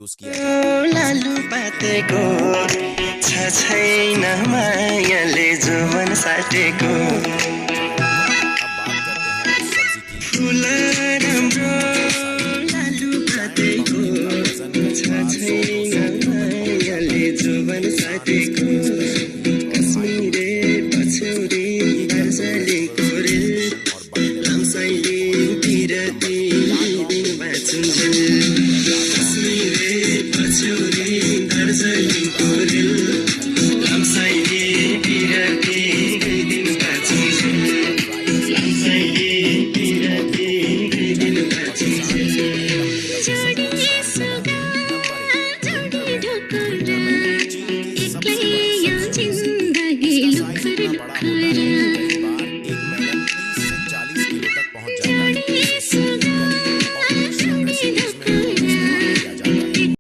Use किया जाता है। लालु पातेको छ छैन मायाले जोवन साटेको अब बात करते हैं उस सब्जी की फुल राम्रो लालु पातेको छ छैन मायाले जोवन साटेको कश्मीरे पछौरी दार्जिलिङको रेल लामसाइले पिरती दिन बाँचुन्जेल कश्मीरे पछौरी दार्जिलिङको